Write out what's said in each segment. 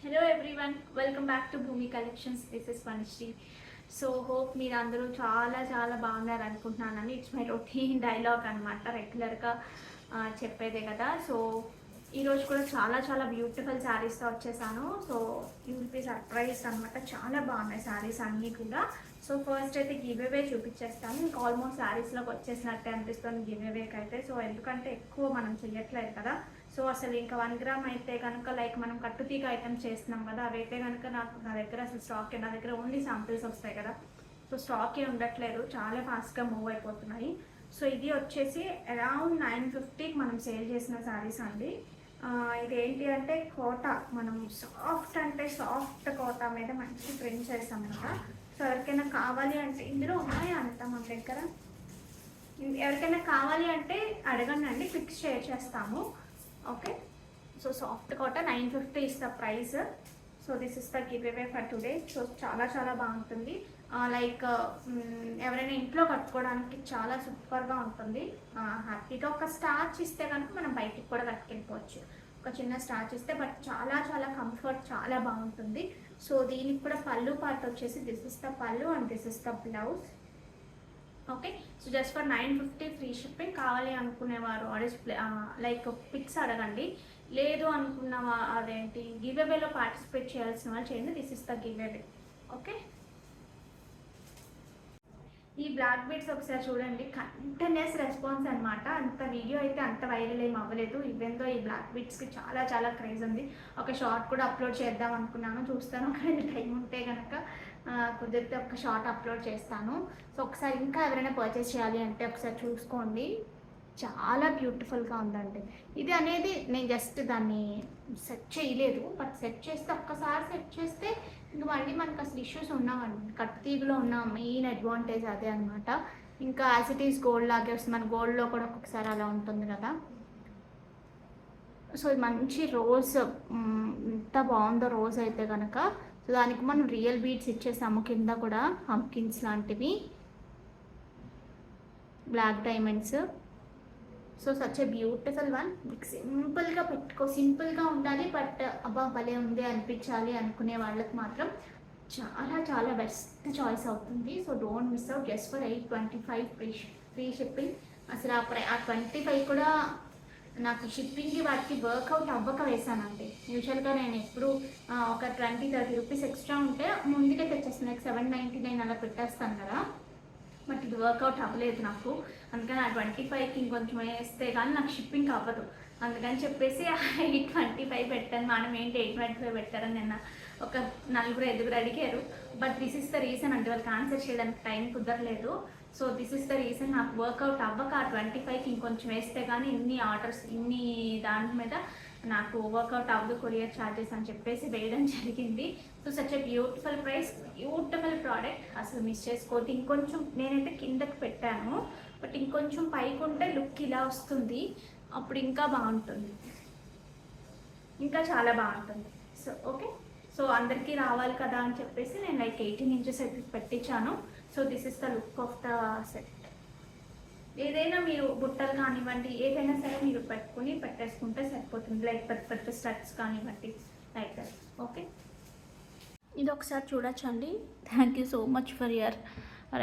Hello everyone, welcome back to Bhoomi collections. This is Vanasri. So hope మీరు అందరూ చాలా చాలా బాగున్నారు అనుకుంటున్నానని. ఇట్స్ మై రొటీన్ డైలాగ్ అనమాట, రెగ్యులర్గా చెప్పేదే కదా. సో ఈరోజు కూడా చాలా చాలా బ్యూటిఫుల్ శారీస్తో వచ్చేసాను. So you will be surprise అనమాట. చాలా బాగున్నాయి శారీస్ అన్నీ కూడా. సో ఫస్ట్ అయితే గివ్ అవే చూపించేస్తాను. ఇంకా ఆల్మోస్ట్ శారీస్లోకి వచ్చేసినట్టే అనిపిస్తుంది గివ్ అవేకి అయితే. సో ఎందుకంటే ఎక్కువ మనం చెయ్యట్లేదు కదా. సో అసలు ఇంకా 1 గ్రామ్ అయితే కనుక లైక్ మనం కట్టుతీగ ఐటమ్స్ చేస్తున్నాం కదా, అవైతే కనుక నా దగ్గర అసలు నా దగ్గర ఓన్లీ శాంపిల్స్ వస్తాయి కదా. సో స్టాకే ఉండట్లేదు, చాలా ఫాస్ట్గా మూవ్ అయిపోతున్నాయి. సో ఇది వచ్చేసి అరౌండ్ 950కి మనం సేల్ చేసిన శారీస్ అండి. ఇదేంటి అంటే కోటా, మనం సాఫ్ట్ అంటే సాఫ్ట్ కోటా మీద మంచి ప్రింట్ చేస్తాం కదా. సో ఎవరికైనా కావాలి అంటే ఇందులో ఉన్నాయా అంత మన దగ్గర, ఎవరికైనా కావాలి అంటే అడగండి అండి, ఫిక్స్ షేర్ చేస్తాము. Okay, so soft Kota 950 is the price. So this is the give away for today. So చాలా చాలా బాగుంటుంది. లైక్ ఎవరైనా ఇంట్లో కట్టుకోవడానికి చాలా సూపర్గా ఉంటుంది. హ్యాపీగా ఒక స్టార్చ్ ఇస్తే కనుక మనం బయటికి కూడా కట్టుకెళ్ళిపోవచ్చు. ఒక చిన్న స్టార్చ్ ఇస్తే, బట్ చాలా చాలా కంఫర్ట్, చాలా బాగుంటుంది. సో దీనికి కూడా పళ్ళు పార్ట్ వచ్చేసి దిస్ ఇస్ ద పళ్ళు and this is the blouse. Okay, so just for 950 free shipping. కావాలి అనుకునేవారు లైక్ పిక్స్ అడగండి. లేదు అనుకున్న అదేంటి గివ్ అవేలో పార్టిసిపేట్ చేయాల్సిన వాళ్ళు చేయండి. This is the give away. Okay, ఈ బ్లాక్ బీడ్స్ ఒకసారి చూడండి, కంటిన్యూస్ రెస్పాన్స్ అనమాట. అంత వీడియో అయితే అంత వైరల్ ఏం అవ్వలేదు. ఈవెన్ దో ఈ బ్లాక్ బీడ్స్కి చాలా చాలా క్రేజ్ ఉంది. ఒక షార్ట్ కూడా అప్లోడ్ చేద్దాం అనుకున్నాను, చూస్తాను. కానీ టైం ఉంటే కనుక కుదిరితే ఒక షార్ట్ అప్లోడ్ చేస్తాను. సో ఒకసారి ఇంకా ఎవరైనా పర్చేస్ చేయాలి అంటే ఒకసారి చూసుకోండి, చాలా బ్యూటిఫుల్గా ఉందండి. ఇది అనేది నేను జస్ట్ దాన్ని సెట్ చేయలేదు, బట్ సెట్ చేస్తే ఒక్కసారి సెట్ చేస్తే ఇంక మళ్ళీ మనకు అసలు ఇష్యూస్ ఉన్నామండి. కట్టు తీగలో ఉన్న మెయిన్ అడ్వాంటేజ్ అదే అనమాట. ఇంకా యాజ్ ఇట్ ఈస్ గోల్డ్ లాగే వస్తుంది. మన గోల్డ్లో కూడా ఒక్కొక్కసారి అలా ఉంటుంది కదా. సో ఇది మంచి రోజ్, ఎంత బాగుందో రోజ్ అయితే కనుక. సో దానికి మనం రియల్ బీడ్స్ ఇచ్చేసాము, కింద కూడా హంకిన్స్ లాంటివి, black diamonds. So such a beautiful one. మీకు సింపుల్గా సింపుల్గా ఉండాలి, బట్ అబ్బా భలే ఉంది అనిపించాలి అనుకునే వాళ్ళకి మాత్రం చాలా చాలా బెస్ట్ చాయిస్ అవుతుంది. So don't miss out. Just for 825 free shipping. అసలు ఆ 25 కూడా నాకు షిప్పింగ్కి వాటికి వర్కౌట్ అవ్వక వేసానండి. యూజువల్గా నేను ఎప్పుడు ఒక 20-30 రూపీస్ ఎక్స్ట్రా ఉంటే ముందుకే తెచ్చేస్తాను, నాకు 799 అలా పెట్టేస్తాను కదా. బట్ ఇది వర్కౌట్ అవ్వలేదు నాకు. అందుకని ఆ 25కి ఇంకొంచెం వేస్తే కానీ నాకు షిప్పింగ్ అవ్వదు. అందుకని చెప్పేసి 825 పెట్టాను. మనం ఏంటి 825 పెట్టారని నిన్న ఒక 4-5 అడిగారు. But this is the reason అంటే వాళ్ళకి ఆన్సర్ చేయడానికి టైం కుదరలేదు. So this is the reason. నాకు వర్కౌట్ అవ్వక ఆ 25కి ఇంకొంచెం వేస్తే కానీ ఇన్ని ఆర్డర్స్ ఇన్ని దాని మీద నాకు వర్కౌట్ అవ్వదు, కొరియర్ ఛార్జెస్ అని చెప్పేసి వేయడం జరిగింది. So such a beautiful price, beautiful product, అసలు మిస్ చేసుకోవద్దు. ఇంకొంచెం నేనైతే కిందకి పెట్టాను, బట్ ఇంకొంచెం పైకి ఉంటే లుక్ ఇలా వస్తుంది, అప్పుడు ఇంకా బాగుంటుంది, ఇంకా చాలా బాగుంటుంది. సో ఓకే, సో అందరికీ రావాలి కదా అని చెప్పేసి నేను లైక్ 18 ఇంచెస్ అయితే పెట్టించాను. So this is the look of the set. ఏదైనా మీరు బుట్టలు కానివ్వండి, ఏదైనా సరే మీరు పెట్టేసుకుంటే సరిపోతుంది. లైక్ పెద్ద స్టడ్స్ కానివ్వండి, లైక్ దట్. ఓకే, ఇది ఒకసారి చూడొచ్చండి. Thank you so much for your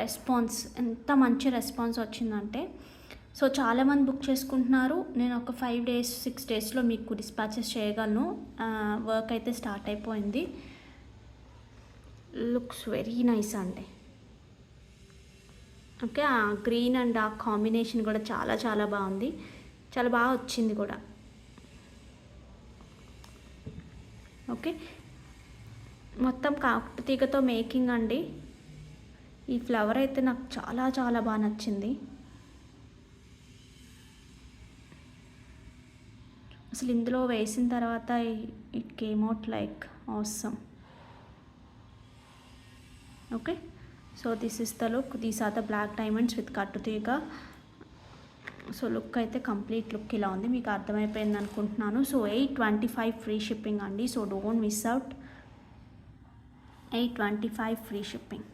response. ఎంత మంచి రెస్పాన్స్ వచ్చిందంటే. సో చాలామంది బుక్ చేసుకుంటున్నారు. నేను ఒక 5 days 6 daysలో మీకు డిస్పాచెస్ చేయగలను. వర్క్ అయితే స్టార్ట్ అయిపోయింది. లుక్స్ వెరీ నైస్ అండి. ఓకే, ఆ గ్రీన్ అండ్ ఆ కాంబినేషన్ కూడా చాలా చాలా బాగుంది, చాలా బాగా వచ్చింది కూడా. ఓకే, మొత్తం కాకట తీగతో మేకింగ్ అండి. ఈ ఫ్లవర్ అయితే నాకు చాలా చాలా బాగా నచ్చింది. అసలు ఇందులో వేసిన తర్వాత it came out like awesome. Okay, so this is the look. These are the black diamonds with కట్టుతీగ. సో లుక్ అయితే కంప్లీట్ లుక్ ఇలా ఉంది, మీకు అర్థమైపోయింది అనుకుంటున్నాను. సో 825 ఫ్రీ షిప్పింగ్ అండి. So don't miss out. 825 free shipping,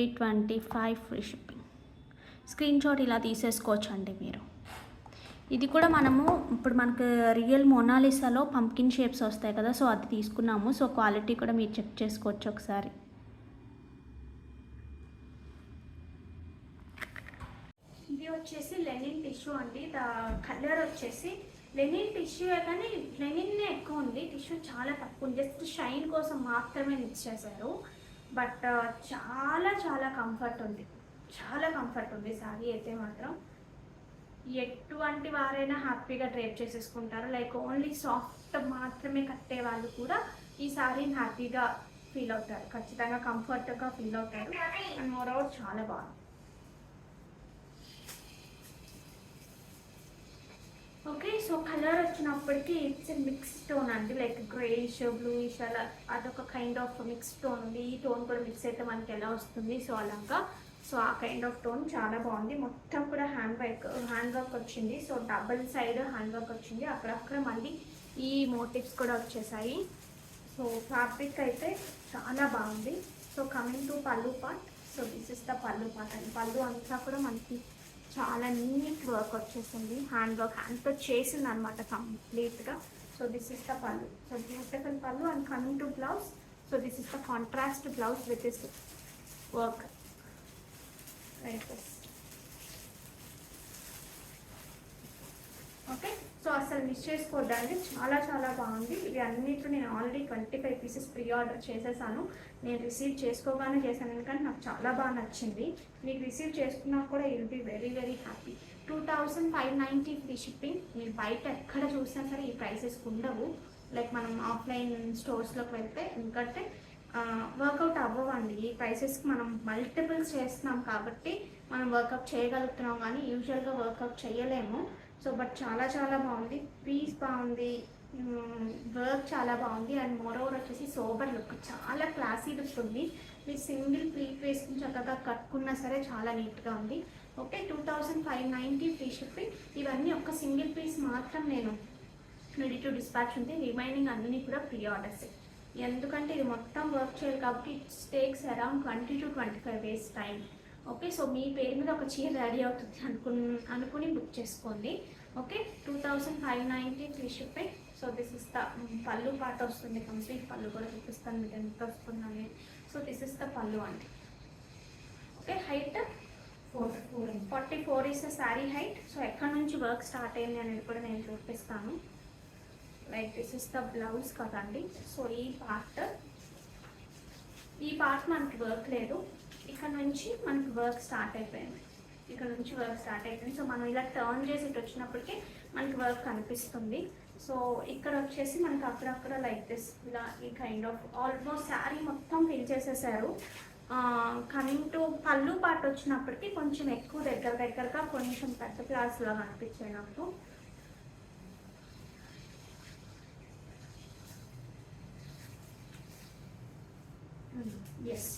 825 free shipping. Screenshot ఇలా తీసేసుకోవచ్చు అండి మీరు. ఇది కూడా మనము ఇప్పుడు మనకు రియల్ మొనాలిసాలో పంకిన్ షేప్స్ వస్తాయి కదా, సో అది తీసుకున్నాము. సో క్వాలిటీ కూడా మీరు చెక్ చేసుకోవచ్చు ఒకసారి. ఇది వచ్చేసి లెనిన్ టిష్యూ అండి. కలర్ వచ్చేసి లెనిన్ టిష్యూ కానీ లెనిన్నే ఎక్కువ ఉంది, టిష్యూ చాలా తక్కువ ఉంది. జస్ట్ షైన్ కోసం మాత్రమే మిక్స్ చేశారు. బట్ చాలా చాలా కంఫర్ట్ ఉంది, చాలా కంఫర్ట్ ఉంది శారీ అయితే మాత్రం. ఎటువంటి వారైనా హ్యాపీగా డ్రేప్ చేసేసుకుంటారు. లైక్ ఓన్లీ సాఫ్ట్ మాత్రమే కట్టే వాళ్ళు కూడా ఈ శారీని హ్యాపీగా ఫీల్ అవుతారు, ఖచ్చితంగా కంఫర్ట్గా ఫీల్ అవుతారు. అండ్ మోరోవర్ చాలా బాగుంది. ఓకే, సో కలర్ వచ్చినప్పటికీ ఇట్స్ మిక్స్ టోన్ అండి, లైక్ గ్రేయిష్ బ్లూయిష్ అలా అదొక కైండ్ ఆఫ్ మిక్స్ టోన్ ఉంది. ఈ టోన్ కూడా మిక్స్ అయితే మనకి ఎలా వస్తుంది, సో అలాగా. సో ఆ కైండ్ ఆఫ్ టోన్ చాలా బాగుంది. మొత్తం కూడా హ్యాండ్ వర్క్ వచ్చింది. So double side hand work వచ్చింది. అక్కడక్కడ మళ్ళీ ఈ మోటివ్స్ కూడా వచ్చేసాయి. సో ఫ్యాబ్రిక్ అయితే చాలా బాగుంది. సో కమింగ్ టు పళ్ళు part. So this is the పళ్ళు పార్ట్ అండి. పళ్ళు అంతా కూడా మనకి చాలా నీట్ వర్క్ వచ్చేసింది, హ్యాండ్తో చేసింది అనమాట కంప్లీట్గా. సో దిస్ ఇస్ ద పళ్ళు. So beautiful pallu. And coming to blouse. So this is the contrast blouse with this work like this. Okay, so అసలు మిస్ చేసుకోవద్దండి, చాలా చాలా బాగుంది. ఇవి అన్నిట్లో నేను ఆల్రెడీ 25 పీసెస్ ప్రీ ఆర్డర్ చేసేసాను. నేను రిసీవ్ చేసుకోగానే చేశాను, ఎందుకంటే నాకు చాలా బాగా నచ్చింది. మీకు రిసీవ్ చేసుకున్నా కూడా will be very very happy. 2590 free shipping. మీరు బయట ఎక్కడ చూసినా సరే ఈ ప్రైసెస్ ఉండవు. లైక్ మనం ఆఫ్లైన్ స్టోర్స్లోకి వెళ్తే, ఎందుకంటే వర్కౌట్ అవ్వవండి ఈ ప్రైసెస్కి. మనం మల్టిపుల్స్ చేస్తున్నాం కాబట్టి మనం వర్కౌట్ చేయగలుగుతున్నాం, కానీ యూజువల్గా వర్కౌట్ చేయలేము. సో బట్ చాలా చాలా బాగుంది, పీస్ బాగుంది, వర్క్ చాలా బాగుంది. అండ్ మోరోవర్ వచ్చేసి సోబర్ లుక్, చాలా క్లాసీ లుక్ ఉంది. మీరు సింగిల్ ప్లీట్ వేసుకుని చక్కగా కట్టుకున్నా సరే చాలా నీట్గా ఉంది. Okay, 2590 free shipping. ఇవన్నీ ఒక సింగిల్ పీస్ మాత్రం నేను రెడీ టు డిస్పాచ్ ఉంది, రిమైనింగ్ అన్నీ కూడా ప్రీ ఆర్డర్స్. ఎందుకంటే ఇది మొత్తం వర్క్ చేయాలి కాబట్టి it's takes around 20 to 25 days time. Okay, so మీ పేరు మీద ఒక చీర రెడీ అవుతుంది అనుకుని బుక్ చేసుకోండి. Okay, 2590 free shipping. So this is the pallu పాట వస్తుంది, కంప్లీట్ పళ్ళు కూడా చూపిస్తాను మీకు ఎంత వస్తుందని. సో దిస్ ఇస్ ద పళ్ళు అండి. Okay, height 44 is the sari height. So ఎక్కడి నుంచి వర్క్ స్టార్ట్ అయింది అనేది కూడా నేను చూపిస్తాను. Like this is the blouse కదండి. సో ఈ పార్ట్ మనకి వర్క్ లేదు, ఇక్కడ నుంచి మనకి వర్క్ స్టార్ట్ అయిపోయింది. సో మనం ఇలా టర్న్ చేసి ఇటు వచ్చినప్పటికీ మనకి వర్క్ కనిపిస్తుంది. సో ఇక్కడ వచ్చేసి మనకి అక్కడక్కడ లైక్ దిస్ ఇలా ఈ కైండ్ ఆఫ్ ఆల్మోస్ట్ శారీ మొత్తం ఫిల్ చేసేసారు. కమింగ్ టు పళ్ళు పార్ట్ వచ్చినప్పటికీ కొంచెం ఎక్కువ దగ్గరగా కొంచెం పెద్ద క్లాస్ లాగా అనిపించాయి నాకు. ఎస్,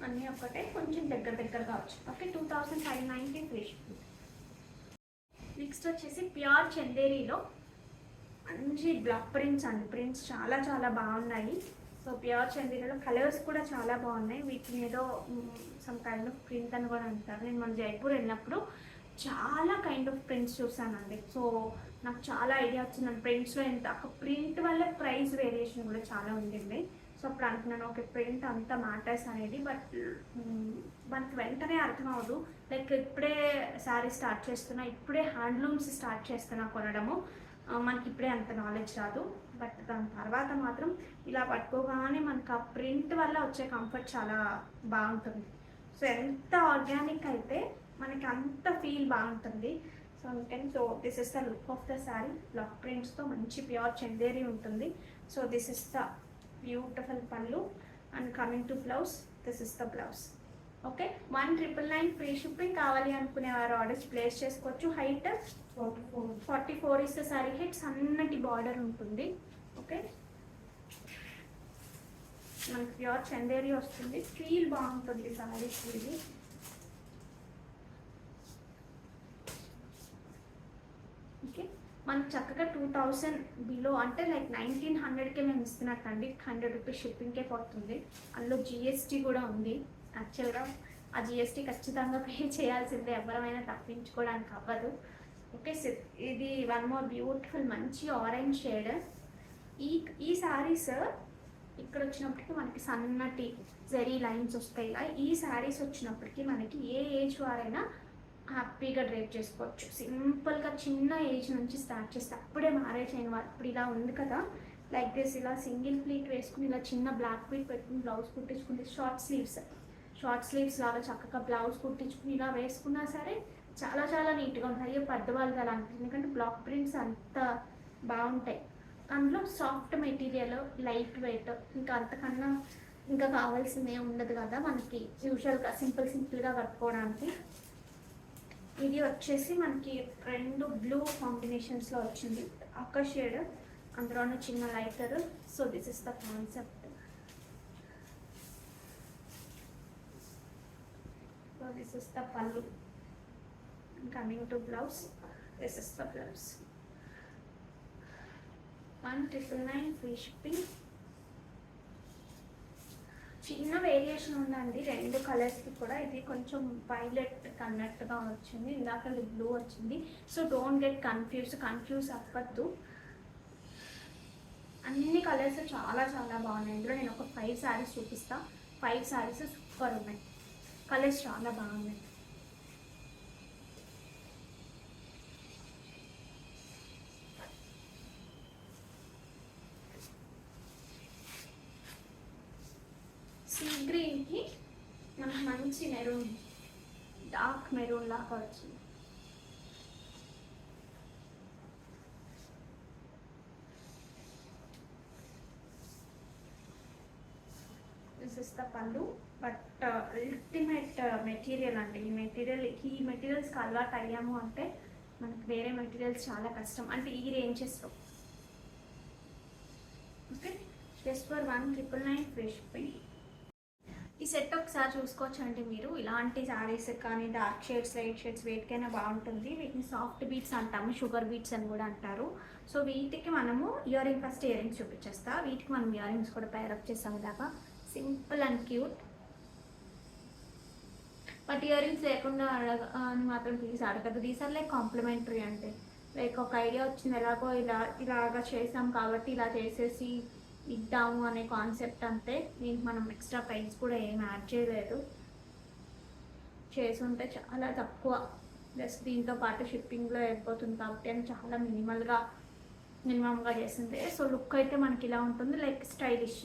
అన్నీ ఒకటే, కొంచెం దగ్గరగా వచ్చు. Okay, 2590 free shipping. నెక్స్ట్ వచ్చేసి ప్యూర్ చందేరీలో మంచి బ్లాక్ ప్రింట్స్ అండి. ప్రింట్స్ చాలా చాలా బాగున్నాయి. సో ప్యూర్ చందేరీలో కలర్స్ కూడా చాలా బాగున్నాయి. వీటిని ఏదో సమ్ కైండ్ ఆఫ్ ప్రింట్ అని కూడా అంటారు. నేను మన జైపూర్ వెళ్ళినప్పుడు చాలా కైండ్ ఆఫ్ ప్రింట్స్ చూసానండి. సో నాకు చాలా ఐడియా వచ్చింది ప్రింట్స్లో ఎంత ప్రింట్ వల్ల ప్రైస్ వేరియేషన్ కూడా చాలా ఉండింది. సో అప్పుడు అనుకున్నాను ఓకే ప్రింట్ అంత మ్యాటర్స్ అనేది, బట్ మనకి వెంటనే అర్థం అవ్వదు. లైక్ ఇప్పుడే శారీ స్టార్ట్ చేస్తున్నా, ఇప్పుడే హ్యాండ్లూమ్స్ స్టార్ట్ చేస్తున్నా కొనడము, మనకి ఇప్పుడే అంత నాలెడ్జ్ రాదు. బట్ దాని తర్వాత మాత్రం ఇలా పట్టుకోగానే మనకు ఆ ప్రింట్ వల్ల వచ్చే కంఫర్ట్ చాలా బాగుంటుంది. సో ఎంత ఆర్గానిక్ అయితే మనకి అంత ఫీల్ బాగుంటుంది. సో అందుకని so this is the look of the sari. Block ప్రింట్స్తో మంచి ప్యూర్ చందేరి ఉంటుంది. So this is the beautiful pallu. And coming to blouse, this is the blouse. Okay, 1999 free shipping. కావాలి అనుకునే వారు ఆర్డర్స్ ప్లేస్ చేసుకోవచ్చు. Height 44 is the sari height. సన్నటి border ఉంటుంది. Okay, మనకి ప్యూర్ చందేరి వస్తుంది. ఫీల్ బాగుంటుంది శారీస్ ఇది. ఓకే, మనకు చక్కగా 2000 బిలో అంటే లైక్ 1900కే మేము ఇస్తున్నట్టండి. 100 రూపీస్ షిప్పింగ్కే పడుతుంది. అందులో జిఎస్టీ కూడా ఉంది. యాక్చువల్గా ఆ జిఎస్టీ ఖచ్చితంగా పే చేయాల్సిందే, ఎవరైనా తప్పించుకోవడానికి అవ్వదు. ఓకే, ఇది వన్ మోర్ బ్యూటిఫుల్ మంచి ఆరెంజ్ షేడ్. ఈ ఈ శారీస్ ఇక్కడ వచ్చినప్పటికి మనకి సన్నటి జరీ లైన్స్ వస్తాయి. ఈ శారీస్ వచ్చినప్పటికి మనకి ఏ ఏజ్ వారైనా హ్యాపీగా డ్రైప్ చేసుకోవచ్చు. సింపుల్గా చిన్న ఏజ్ నుంచి స్టార్ట్ చేస్తే, అప్పుడే మ్యారేజ్ అయిన వాళ్ళు ఇప్పుడు ఇలా ఉంది కదా, లైక్ దిస్ ఇలా సింగిల్ ప్లీట్ వేసుకుని ఇలా చిన్న బ్లాక్ ప్లీట్ పెట్టుకుని బ్లౌజ్ కుట్టించుకుంటే షార్ట్ స్లీవ్స్ లాగా చక్కగా బ్లౌజ్ కుట్టించుకుని ఇలా వేసుకున్నా సరే చాలా చాలా నీట్గా ఉంటాయి. పెద్దవాళ్ళకి అలా అనిపిస్తుంది, ఎందుకంటే బ్లాక్ ప్రింట్స్ అంత బాగుంటాయి. అందులో సాఫ్ట్ మెటీరియల్, లైట్ వెయిట్, ఇంకా అంతకన్నా ఇంకా కావాల్సిందే ఉండదు కదా మనకి యూజువల్గా సింపుల్గా కట్టుకోవడానికి. ఇది వచ్చేసి మనకి 2 బ్లూ కాంబినేషన్స్లో వచ్చింది, అక్క షేడ్, అందులోనూ చిన్న lighter. So this is the concept. So this is the pallu. Coming to blouse, this is the blouse. 1,999 free shipping. చిన్న వేరియేషన్ ఉందండి 2 కలర్స్కి కూడా. ఇది కొంచెం వైలెట్ కన్నట్టుగా వచ్చింది, ఇందాక బ్లూ వచ్చింది. సో డోంట్ గెట్ కన్ఫ్యూజ్ అవ్వద్దు. అన్ని కలర్స్ చాలా చాలా బాగున్నాయి. ఇందులో నేను ఒక 5 శారీస్ చూపిస్తాను. 5 శారీస్ సూపర్ ఉన్నాయి, కలర్స్ చాలా బాగున్నాయి. సీ గ్రీన్కి మనకు మంచి మెరూన్, డార్క్ మెరూన్ లాగా వచ్చింది. దిస్ ఇస్ ద పళ్ళు. బట్ అల్టిమేట్ మెటీరియల్ అండి. ఈ మెటీరియల్స్కి అలవాటు అయ్యాము అంటే మనకు వేరే మెటీరియల్స్ చాలా కష్టం, అంటే ఈ రేంజెస్లో. Okay, just for 1,999 free shipping. ఈ సెట్ ఒకసారి చూసుకోవచ్చు అండి మీరు. ఇలాంటి శారీస్ కానీ డార్క్ షేడ్స్, లైట్ షేడ్స్ వేటికైనా బాగుంటుంది. వీటిని సాఫ్ట్ బీట్స్ అంటాము, షుగర్ బీట్స్ అని కూడా అంటారు. సో వీటికి మనము ఫస్ట్ ఇయర్ రింగ్స్ చూపించేస్తా. వీటికి మనం ఇయర్ రింగ్స్ కూడా పేరప్ చేస్తాము. దాకా simple and cute. But ear rings లేకుండా అని మాత్రం ప్లీజ్ అడగదు. దీస్ ఆర్ లైక్ కాంప్లిమెంటరీ, అంటే లైక్ ఒక ఐడియా వచ్చింది, ఎలాగో ఇలాగా చేసాం కాబట్టి ఇలా చేసేసి ఇద్దాము అనే కాన్సెప్ట్ అంతే. దీనికి మనం ఎక్స్ట్రా ప్రైస్ కూడా ఏం యాడ్ చేయలేదు, చేసి ఉంటే చాలా తక్కువ, జస్ట్ దీంతో పాటు షిప్పింగ్లో అయిపోతుంది కాబట్టి అని చాలా మినిమంగా చేసింది. సో లుక్ అయితే మనకి ఇలా ఉంటుంది, లైక్ స్టైలిష్.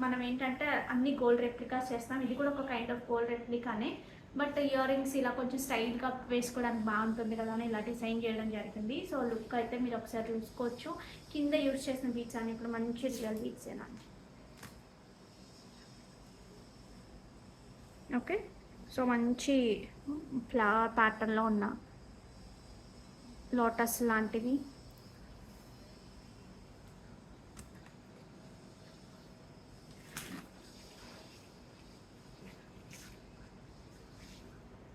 మనం ఏంటంటే అన్ని గోల్డ్ రెప్లికాస్ చేస్తాం, ఇది కూడా ఒక కైండ్ ఆఫ్ గోల్డ్ రెప్లికానే. బట్ ఇయర్ రింగ్స్ ఇలా కొంచెం స్టైల్గా వేసుకోవడానికి బాగుంటుంది కదా అని ఇలా డిజైన్ చేయడం జరిగింది. సో లుక్ అయితే మీరు ఒకసారి చూసుకోవచ్చు. కింద యూజ్ చేసిన బీట్స్ అని ఇప్పుడు మంచి రియల్ బీట్స్ ఏనండి. ఓకే, సో మంచి ఫ్లవర్ ప్యాటర్న్లో ఉన్న లోటస్ లాంటివి.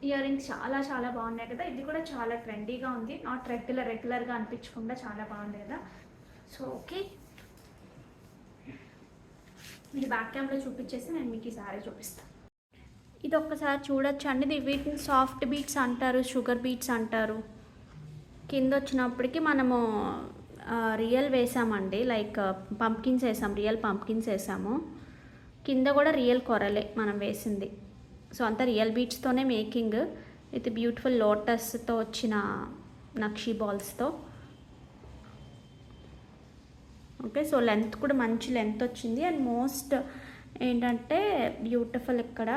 ఇయర్ రింగ్స్ చాలా చాలా బాగున్నాయి కదా. ఇది కూడా చాలా ట్రెండీగా ఉంది, నాట్ రెగ్యులర్గా అనిపించకుండా చాలా బాగుంది కదా. సో ఓకే, మీరు బ్యాక్ క్యామ్లో చూపించేసి నేను మీకు ఈ సారీ చూపిస్తాను. ఇది ఒక్కసారి చూడొచ్చు అండి. వీటిని సాఫ్ట్ బీట్స్ అంటారు, షుగర్ బీట్స్ అంటారు. కింద వచ్చినప్పటికి మనము రియల్ వేసామండి, లైక్ పంప్కిన్స్ వేసాం, రియల్ పంప్కిన్స్ వేసాము. కింద కూడా రియల్ కొరలే మనం వేసింది. సో అంతా రియల్ బీట్స్తోనే మేకింగ్, విత్ బ్యూటిఫుల్ లోటస్తో వచ్చిన నక్షీ బాల్స్తో. ఓకే, సో లెంత్ కూడా మంచి లెంత్ వచ్చింది. అండ్ మోస్ట్ ఏంటంటే బ్యూటిఫుల్ ఇక్కడ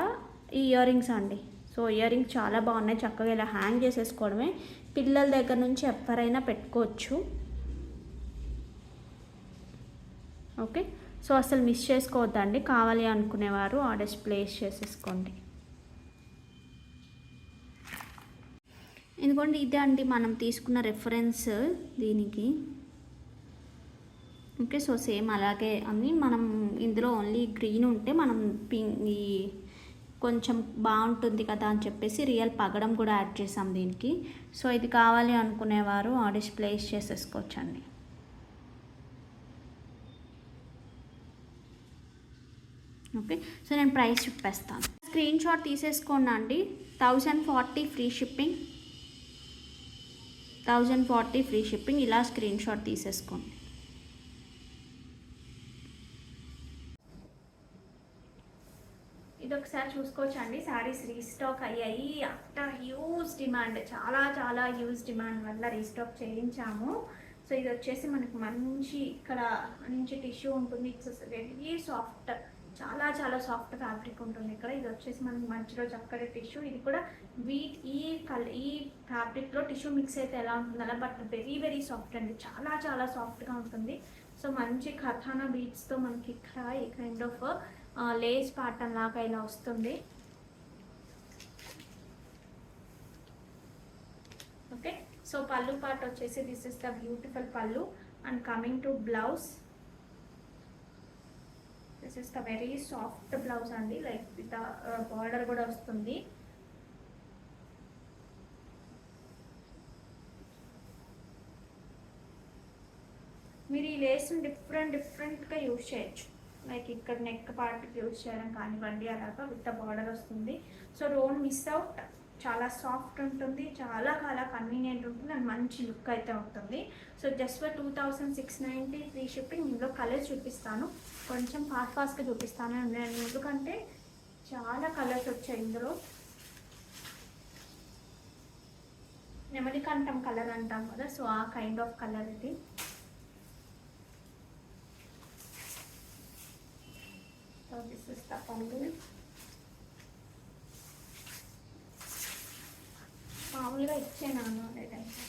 ఈ ఇయర్ రింగ్స్ అండి. సో ఇయర్ రింగ్స్ చాలా బాగున్నాయి, చక్కగా ఇలా హ్యాంగ్ చేసేసుకోవడమే. పిల్లల దగ్గర నుంచి ఎవరైనా పెట్టుకోవచ్చు. ఓకే, సో అసలు మిస్ చేసుకోవద్దండి. కావాలి అనుకునేవారు ఆర్డర్స్ ప్లేస్ చేసేసుకోండి. ఎందుకంటే ఇదే అండి మనం తీసుకున్న రెఫరెన్స్ దీనికి. ఓకే, సో సేమ్ అలాగే అని మనం ఇందులో ఓన్లీ గ్రీన్ ఉంటే మనం ఈ కొంచెం బాగుంటుంది కదా అని చెప్పేసి రియల్ పగడం కూడా యాడ్ చేసాం దీనికి. సో ఇది కావాలి అనుకునేవారు ఆర్డర్స్ ప్లేస్ చేసేసుకోవచ్చండి. ఓకే, సో నేను ప్రైస్ చెప్పేస్తాను. స్క్రీన్ షాట్ తీసేసుకోండి అండి. 1040 ఫ్రీ షిప్పింగ్, 1040 ఫ్రీ షిప్పింగ్. ఇలా స్క్రీన్ షాట్ తీసేసుకోండి. ఇది ఒకసారి చూసుకోవచ్చండి. శారీస్ రీస్టాక్ అయ్యాయి ఆఫ్టర్ హ్యూజ్ డిమాండ్, చాలా చాలా హ్యూజ్ డిమాండ్ వల్ల రీస్టాక్ చేయించాము. సో ఇది వచ్చేసి మనకు మంచి ఇక్కడ నుంచి టిష్యూ ఉంటుంది. ఇట్స్ వెరీ సాఫ్ట్, చాలా చాలా సాఫ్ట్ ఫ్యాబ్రిక్ ఉంటుంది ఇక్కడ. ఇది వచ్చేసి మనకి మధ్యలో చక్కటి టిష్యూ. ఇది కూడా ఈ ఫ్యాబ్రిక్లో టిష్యూ మిక్స్ అయితే ఎలా ఉంటుంది అలా, బట్ వెరీ వెరీ సాఫ్ట్ అండి, చాలా చాలా సాఫ్ట్గా ఉంటుంది. సో మంచి ఖతానా బీట్స్తో మనకి ఇక్కడ ఈ కైండ్ ఆఫ్ లేస్ ప్యాటర్న్ లాగా ఇలా వస్తుంది. ఓకే, సో పళ్ళు పార్ట్ వచ్చేసి this is the beautiful pallu. And coming to blouse, this is the very soft blouse అండి, లైక్ విత్ బార్డర్ కూడా వస్తుంది. మీరు ఈ లేస్ని డిఫరెంట్గా యూజ్ చేయొచ్చు. లైక్ ఇక్కడ నెక్ పార్ట్కి యూజ్ చేయడం కానివ్వండి, అలాగా విత్ బార్డర్ వస్తుంది. సో డోంట్ మిస్ అవుట్, చాలా సాఫ్ట్ ఉంటుంది, చాలా చాలా కన్వీనియంట్ ఉంటుంది అండ్ మంచి లుక్ అయితే ఉంటుంది. So just for 2690 free shipping. ఇందులో కలర్స్ చూపిస్తాను, కొంచెం ఫాస్ట్గా చూపిస్తాను నేను, ఎందుకంటే చాలా కలర్స్ వచ్చాయి ఇందులో. నెమలికంఠం కలర్ అంటాం కదా, సో ఆ కైండ్ ఆఫ్ కలర్ ఇది. So this is the pallu. మామూలుగా ఇచ్చేనాను లేదంటే